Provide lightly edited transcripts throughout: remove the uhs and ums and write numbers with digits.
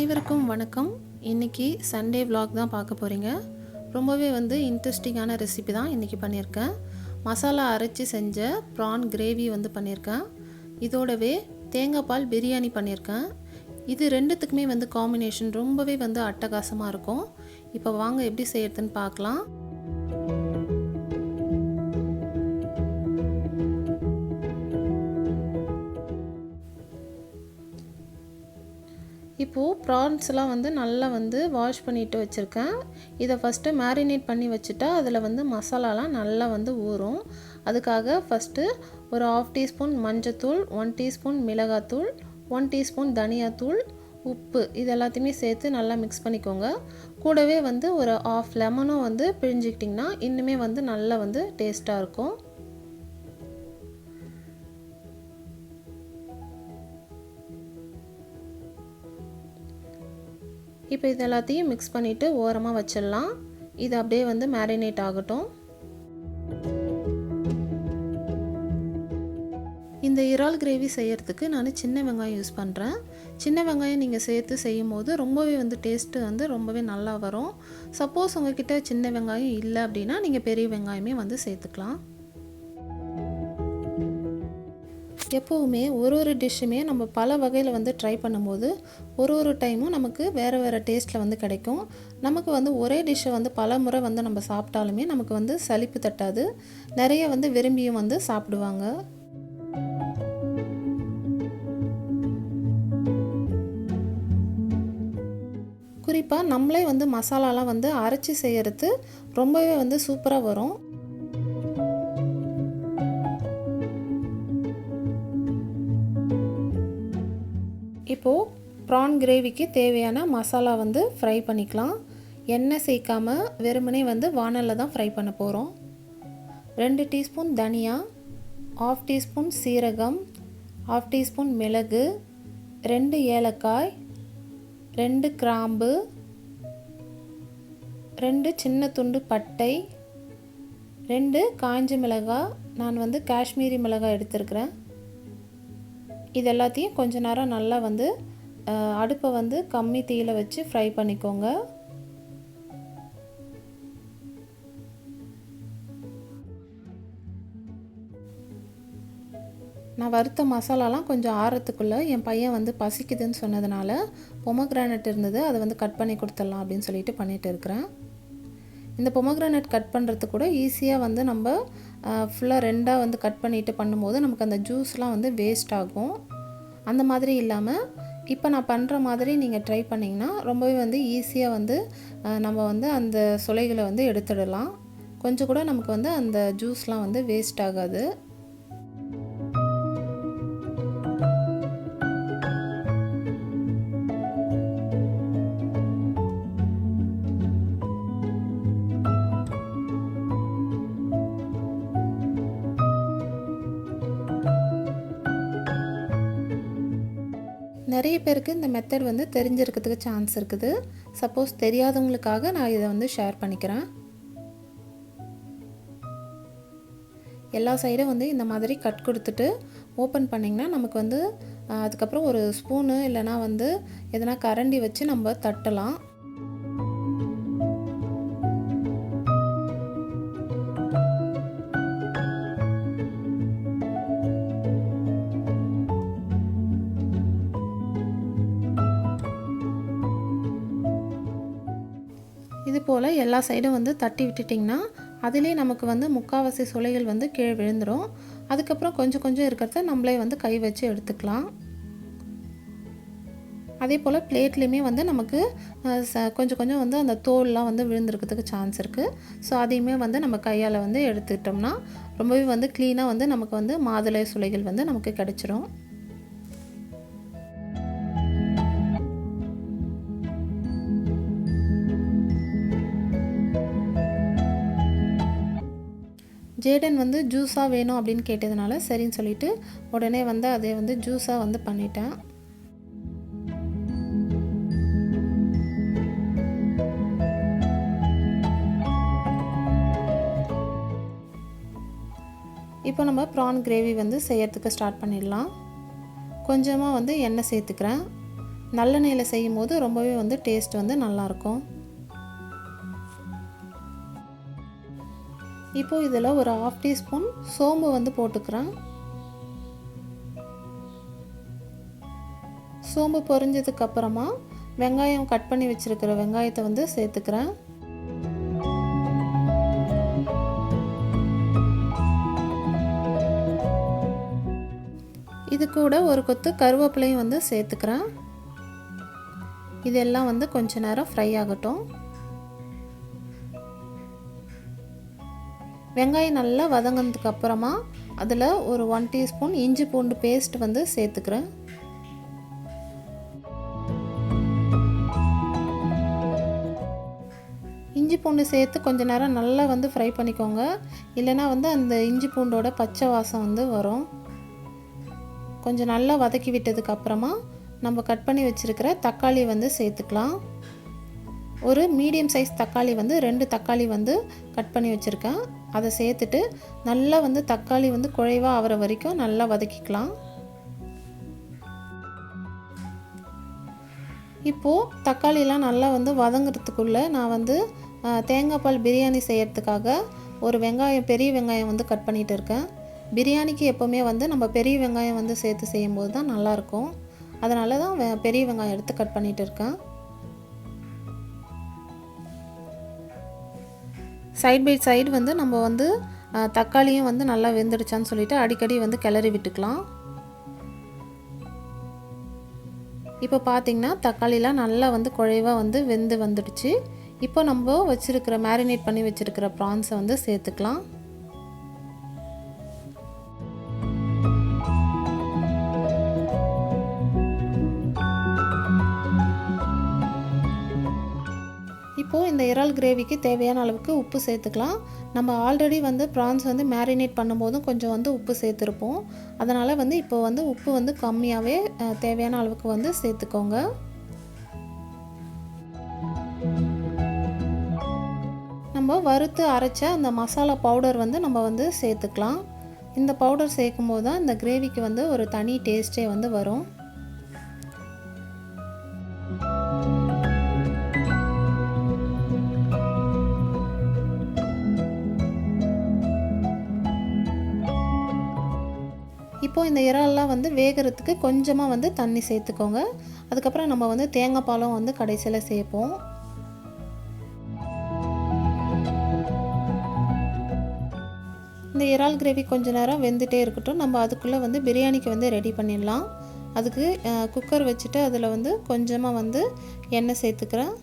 அனைவருக்கும் வணக்கம். இன்றைக்கி சண்டே vlog தான் பார்க்க போகிறீங்க. ரொம்பவே இன்ட்ரெஸ்டிங்கான ரெசிபி தான் இன்றைக்கி பண்ணியிருக்கேன். மசாலா அரைச்சி செஞ்ச ப்ரான் கிரேவி பண்ணியிருக்கேன். இதோடவே தேங்காய் பால் பிரியாணி பண்ணியிருக்கேன். இது ரெண்டுத்துக்குமே காம்பினேஷன் ரொம்பவே அட்டகாசமாக இருக்கும். இப்போ வாங்க எப்படி செய்யறதுன்னு பார்க்கலாம். இப்போது ப்ரான்ஸ்லாம் நல்லா வாஷ் பண்ணிவிட்டு வச்சுருக்கேன். இதை ஃபஸ்ட்டு மேரினேட் பண்ணி வச்சுட்டா அதில் மசாலாலாம் நல்லா ஊறும். அதுக்காக ஃபஸ்ட்டு ஒரு 1/2 டீஸ்பூன் மஞ்சத்தூள், 1 டீஸ்பூன் மிளகாத்தூள், 1 டீஸ்பூன் தனியாத்தூள், உப்பு இது எல்லாத்தையுமே சேர்த்து நல்லா மிக்ஸ் பண்ணிக்கோங்க. கூடவே ஒரு 1/2 லெமனும் பிழிஞ்சிக்கிட்டிங்கன்னா இன்னுமே நல்லா டேஸ்ட்டாக இருக்கும். இப்போ இது எல்லாத்தையும் மிக்ஸ் பண்ணிவிட்டு ஓரமாக வச்சிடலாம். இது அப்படியே மேரினேட் ஆகட்டும். இந்த இறால் கிரேவி செய்கிறதுக்கு நான் சின்ன வெங்காயம் யூஸ் பண்ணுறேன். சின்ன வெங்காயம் நீங்கள் சேர்த்து செய்யும் போது ரொம்பவே டேஸ்ட்டு ரொம்பவே நல்லா வரும். சப்போஸ் உங்கள்கிட்ட சின்ன வெங்காயம் இல்லை அப்படின்னா நீங்கள் பெரிய வெங்காயமே சேர்த்துக்கலாம். எப்போவுமே ஒரு டிஷ்ஷுமே நம்ம பல வகையில் ட்ரை பண்ணும்போது ஒரு டைமும் நமக்கு வேறு டேஸ்ட்டில் கிடைக்கும். நமக்கு ஒரே டிஷ்ஷை பல முறை நம்ம சாப்பிட்டாலுமே நமக்கு சலிப்பு தட்டாது. நிறைய விரும்பியும் சாப்பிடுவாங்க. குறிப்பாக நம்மளே மசாலாலாம் அரைச்சி செய்கிறது ரொம்பவே சூப்பராக வரும். இப்போது ப்ரான் கிரேவிக்கு தேவையான மசாலா ஃப்ரை பண்ணிக்கலாம். எண்ணெய் சேர்க்காமல் வெறுமனே வானலில் தான் ஃப்ரை பண்ண போகிறோம். 2 டீஸ்பூன் தனியா, 1/2 டீஸ்பூன் சீரகம், 1/2 டீஸ்பூன் மிளகு, 2 ஏலக்காய், 2 கிராம்பு, 2 சின்ன துண்டு பட்டை, 2 காஞ்ச மிளகாய், நான் காஷ்மீரி மிளகாய் எடுத்துருக்கிறேன். இது எல்லாத்தையும் கொஞ்ச நேரம் நல்லா அடுப்பை கம்மி தீயில வச்சு ஃப்ரை பண்ணிக்கோங்க. நான் வறுத்த மசாலாலாம் கொஞ்சம் ஆறத்துக்குள்ளே என் பையன் பசிக்குதுன்னு சொன்னதுனால பொமக்ரானட் இருந்தது, அதை கட் பண்ணி கொடுத்துடலாம் அப்படின்னு சொல்லிட்டு பண்ணிகிட்டு இருக்கிறேன். இந்த பொமக்ரானட் கட் பண்ணுறது கூட ஈஸியாக நம்ம ஃபுல்லாக ரெண்டாக கட் பண்ணிவிட்டு பண்ணும்போது நமக்கு அந்த ஜூஸ்லாம் வேஸ்ட் ஆகும். அந்த மாதிரி இல்லாமல் இப்போ நான் பண்ணுற மாதிரி நீங்கள் ட்ரை பண்ணிங்கன்னா ரொம்பவே ஈஸியாக நம்ம அந்த சுளைகளை எடுத்துடலாம். கொஞ்சம் கூட நமக்கு அந்த ஜூஸ்லாம் வேஸ்ட் ஆகாது. நிறைய பேருக்கு இந்த மெத்தட் தெரிஞ்சிருக்கிறதுக்கு சான்ஸ் இருக்குது. சப்போஸ் தெரியாதவங்களுக்காக நான் இதை ஷேர் பண்ணிக்கிறேன். எல்லா சைடும் இந்த மாதிரி கட் கொடுத்துட்டு ஓப்பன் பண்ணிங்கன்னா நமக்கு அதுக்கப்புறம் ஒரு ஸ்பூனு இல்லைனா எதனா கரண்டி வச்சு நம்ம தட்டலாம். இது போல் எல்லா சைடும் தட்டி விட்டுட்டிங்கன்னா அதிலே நமக்கு முக்கால்வாசி சுளைகள் கீழே விழுந்துடும். அதுக்கப்புறம் கொஞ்சம் கொஞ்சம் இருக்கிறத நம்மளே கை வச்சு எடுத்துக்கலாம். அதே போல் பிளேட்லேயுமே நமக்கு கொஞ்சம் கொஞ்சம் அந்த தோல்லாம் விழுந்துருக்கிறதுக்கு சான்ஸ் இருக்குது. ஸோ அதையுமே நம்ம கையால் எடுத்துக்கிட்டோம்னா ரொம்பவே க்ளீனாக நமக்கு மாதுளை சுளைகள் நமக்கு கிடச்சிரும். ஜேடன் ஜூஸாக வேணும் அப்படின்னு கேட்டதுனால சரின்னு சொல்லிட்டு உடனே அதை ஜூஸாக பண்ணிட்டேன். இப்போ நம்ம ப்ரான் கிரேவி செய்யறதுக்கு ஸ்டார்ட் பண்ணிடலாம். கொஞ்சமாக எண்ணெய் சேர்த்துக்கிறேன். நல்லெண்ணெயில் செய்யும் போது ரொம்பவே வந்து டேஸ்ட் வந்து நல்லாயிருக்கும். இப்போது இதில் ஒரு 1/2 டீஸ்பூன் சோம்பு வந்து போட்டுக்கிறேன். சோம்பு பொரிஞ்சதுக்கப்புறமா வெங்காயம் கட் பண்ணி வச்சுருக்கிற வெங்காயத்தை வந்து சேர்த்துக்கிறேன். இது கூட ஒரு கொத்து கருவேப்பிலையும் வந்து சேர்த்துக்கிறேன். இதெல்லாம் வந்து கொஞ்ச நேரம் ஃப்ரை ஆகட்டும். வெங்காயம் நல்லா வதங்கினதுக்கு அப்புறமா அதில் ஒரு 1 டீஸ்பூன் இஞ்சி பூண்டு பேஸ்ட் வந்து சேர்த்துக்கிறேன். இஞ்சி பூண்டு சேர்த்து கொஞ்ச நேரம் நல்லா வந்து ஃப்ரை பண்ணிக்கோங்க. இல்லைனா வந்து அந்த இஞ்சி பூண்டோட பச்சை வாசம் வந்து வரும். கொஞ்சம் நல்லா வதக்கி விட்டதுக்கு அப்புறமா நம்ம கட் பண்ணி வச்சுருக்கிற தக்காளி வந்து சேர்த்துக்கலாம். ஒரு மீடியம் சைஸ் தக்காளி வந்து 2 தக்காளி வந்து கட் பண்ணி வச்சுருக்கேன். அதை சேர்த்துட்டு நல்லா வந்து தக்காளி வந்து குழைவாக ஆகிற வரைக்கும் நல்லா வதக்கிக்கலாம். இப்போது தக்காளிலாம் நல்லா வந்து வதங்கிறதுக்குள்ளே நான் வந்து தேங்காய் பால் பிரியாணி செய்கிறதுக்காக ஒரு வெங்காயம், பெரிய வெங்காயம் வந்து கட் பண்ணிகிட்டு இருக்கேன். பிரியாணிக்கு எப்போவுமே வந்து நம்ம பெரிய வெங்காயம் வந்து சேர்த்து செய்யும்போது தான் நல்லாயிருக்கும். அதனால தான் பெரிய வெங்காயம் எடுத்து கட் பண்ணிகிட்டு இருக்கேன். சைட் பை சைடு வந்து நம்ம வந்து தக்காளியும் வந்து நல்லா வெந்துடுச்சான்னு சொல்லிட்டு அடிக்கடி வந்து கிளறி விட்டுக்கலாம். இப்போ பார்த்திங்கன்னா தக்காளிலாம் நல்லா வந்து குழைவாக வந்து வெந்து வந்துடுச்சு. இப்போ நம்ம வச்சுருக்கிற மேரினேட் பண்ணி வச்சுருக்கிற ப்ரான்ஸை வந்து சேர்த்துக்கலாம். இப்போது இந்த இறால் கிரேவிக்கு தேவையான அளவுக்கு உப்பு சேர்த்துக்கலாம். நம்ம ஆல்ரெடி வந்து ப்ரான்ஸ் வந்து மேரினேட் பண்ணும்போதும் கொஞ்சம் வந்து உப்பு சேர்த்துருப்போம். அதனால் வந்து இப்போ வந்து உப்பு வந்து கம்மியாகவே தேவையான அளவுக்கு வந்து சேர்த்துக்கோங்க. நம்ம வறுத்து அரைச்ச அந்த மசாலா பவுடர் வந்து நம்ம வந்து சேர்த்துக்கலாம். இந்த பவுடர் சேர்க்கும் போது தான் இந்த கிரேவிக்கு வந்து ஒரு தனி டேஸ்ட்டே வந்து வரும். இப்போது இந்த இறால்லாம் வந்து வேகிறதுக்கு கொஞ்சமாக வந்து தண்ணி சேர்த்துக்கோங்க. அதுக்கப்புறம் நம்ம வந்து தேங்காய் பாலும் வந்து கடைசியில் சேர்ப்போம். இந்த இறால் கிரேவி கொஞ்ச நேரம் வெந்துட்டே இருக்கட்டும். நம்ம அதுக்குள்ளே வந்து பிரியாணிக்கு வந்து ரெடி பண்ணிடலாம். அதுக்கு குக்கர் வச்சுட்டு அதில் வந்து கொஞ்சமாக வந்து எண்ணெய் சேர்த்துக்கிறேன்.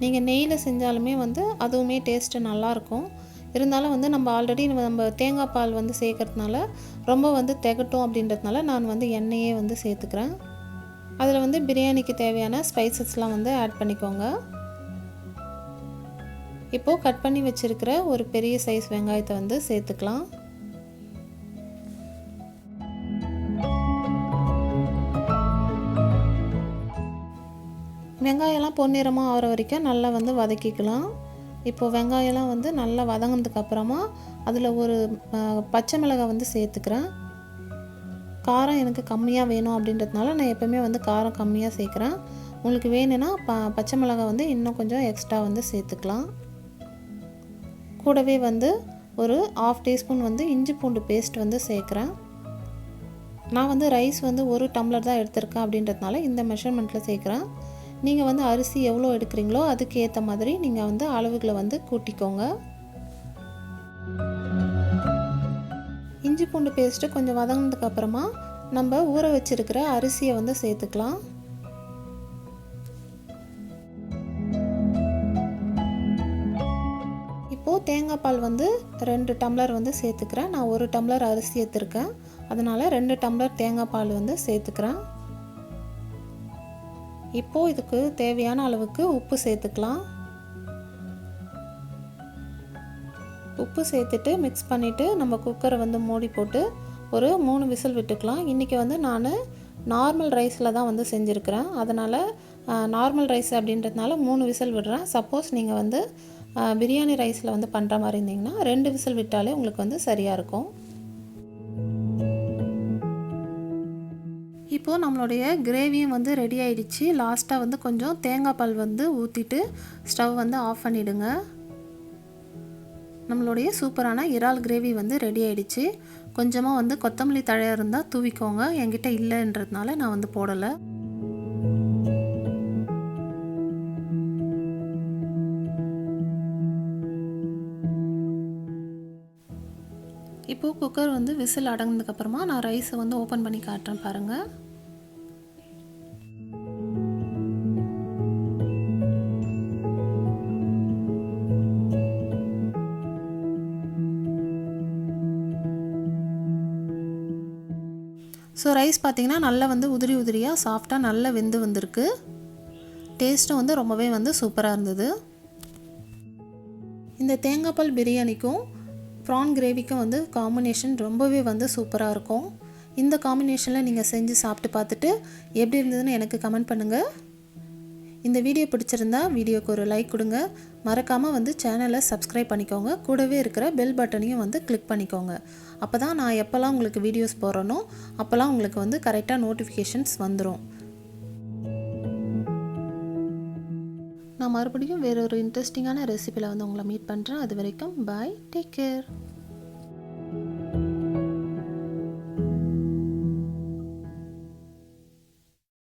நீங்கள் நெய்யில் செஞ்சாலுமே வந்து அதுவுமே டேஸ்ட்டு நல்லாயிருக்கும். இருந்தாலும் வந்து நம்ம ஆல்ரெடி நம்ம தேங்காய் பால் வந்து சேர்க்கறதுனால ரொம்ப வந்து திகட்டும் அப்படின்றதுனால நான் வந்து எண்ணெயே வந்து சேர்த்துக்கிறேன். அதில் வந்து பிரியாணிக்கு தேவையான ஸ்பைசஸ்லாம் வந்து ஆட் பண்ணிக்கோங்க. இப்போது கட் பண்ணி வச்சுருக்கிற ஒரு பெரிய சைஸ் வெங்காயத்தை வந்து சேர்த்துக்கலாம். வெங்காயம்லாம் பொன்னிறமாக ஆகிற வரைக்கும் நல்லா வந்து வதக்கிக்கலாம். இப்போது வெங்காயம்லாம் வந்து நல்லா வதங்கினதுக்கப்புறமா அதில் ஒரு பச்சை மிளகாய் வந்து சேர்த்துக்கிறேன். காரம் எனக்கு கம்மியாக வேணும் அப்படின்றதுனால நான் எப்போவுமே வந்து காரம் கம்மியாக சேர்க்குறேன். உங்களுக்கு வேணும்னா பச்சை மிளகாய் வந்து இன்னும் கொஞ்சம் எக்ஸ்ட்ரா வந்து சேர்த்துக்கலாம். கூடவே வந்து ஒரு 1/2 டீஸ்பூன் வந்து இஞ்சி பூண்டு பேஸ்ட் வந்து சேர்க்குறேன். நான் வந்து ரைஸ் வந்து 1 டம்ளர் தான் எடுத்திருக்கேன் அப்படின்றதுனால இந்த மெஷர்மெண்ட்டில் சேர்க்குறேன். நீங்கள் வந்து அரிசி எவ்வளோ எடுக்கிறீங்களோ அதுக்கு ஏற்ற மாதிரி நீங்கள் வந்து அளவுகளை வந்து கூட்டிக்கோங்க. இஞ்சி பூண்டு பேஸ்ட்டு கொஞ்சம் வதங்கினதுக்கப்புறமா நம்ம ஊற வச்சுருக்கிற அரிசியை வந்து சேர்த்துக்கலாம். இப்போது தேங்காய் பால் வந்து 2 டம்ளர் வந்து சேர்த்துக்கிறேன். நான் 1 டம்ளர் அரிசி எடுத்துருக்கேன். அதனால் 2 டம்ளர் தேங்காய் பால் வந்து சேர்த்துக்கிறேன். இப்போது இதுக்கு தேவையான அளவுக்கு உப்பு சேர்த்துக்கலாம். உப்பு சேர்த்துட்டு மிக்ஸ் பண்ணிவிட்டு நம்ம குக்கரை வந்து மூடி போட்டு ஒரு 3 விசில் விட்டுக்கலாம். இன்றைக்கி வந்து நான் நார்மல் ரைஸில் தான் வந்து செஞ்சுருக்கிறேன். அதனால் நார்மல் ரைஸ் அப்படின்றதுனால 3 விசில் விடுறேன். சப்போஸ் நீங்கள் வந்து பிரியாணி ரைஸில் வந்து பண்ணுற மாதிரி இருந்தீங்கன்னா 2 விசில் விட்டாலே உங்களுக்கு வந்து சரியாக இருக்கும். இப்போது நம்மளுடைய கிரேவியும் வந்து ரெடி ஆகிடுச்சு. லாஸ்ட்டாக வந்து கொஞ்சம் தேங்காய் பால் வந்து ஊற்றிட்டு ஸ்டவ் வந்து ஆஃப் பண்ணிவிடுங்க. நம்மளுடைய சூப்பரான இறால் கிரேவி வந்து ரெடி ஆகிடுச்சு. கொஞ்சமாக வந்து கொத்தமல்லி தழை இருந்தால் தூவிக்கோங்க. என்கிட்ட இல்லைன்றதுனால நான் வந்து போடலை. இப்போது குக்கர் வந்து விசில் அடங்கினதுக்கப்புறமா நான் ரைஸை வந்து ஓப்பன் பண்ணி காட்டுறேன் பாருங்கள். ஸோ ரைஸ் பார்த்திங்கன்னா நல்லா வந்து உதிரி உதிரியாக சாஃப்டாக நல்லா வெந்து வந்திருக்கு. டேஸ்ட்டும் வந்து ரொம்பவே வந்து சூப்பராக இருந்தது. இந்த தேங்காய் பால் பிரியாணிக்கும் ப்ரான் கிரேவிக்கும் வந்து காம்பினேஷன் ரொம்பவே வந்து சூப்பராக இருக்கும். இந்த காம்பினேஷனில் நீங்கள் செஞ்சு சாப்பிட்டு பார்த்துட்டு எப்படி இருந்ததுன்னு எனக்கு கமெண்ட் பண்ணுங்கள். இந்த வீடியோ பிடிச்சிருந்தா வீடியோக்கு ஒரு லைக் கொடுங்க. மறக்காமல் வந்து சேனலை சப்ஸ்கிரைப் பண்ணிக்கோங்க. கூடவே இருக்கிற பெல் பட்டனையும் வந்து கிளிக் பண்ணிக்கோங்க. அப்போ தான் நான் எப்போல்லாம் உங்களுக்கு வீடியோஸ் போடுறேனோ அப்போல்லாம் உங்களுக்கு வந்து கரெக்டாக நோட்டிஃபிகேஷன்ஸ் வந்துடும். நான் மறுபடியும் வேறொரு இன்ட்ரெஸ்டிங்கான ரெசிபியில் வந்து உங்களை மீட் பண்ணுறேன். அது வரைக்கும் பாய், டேக் கேர்.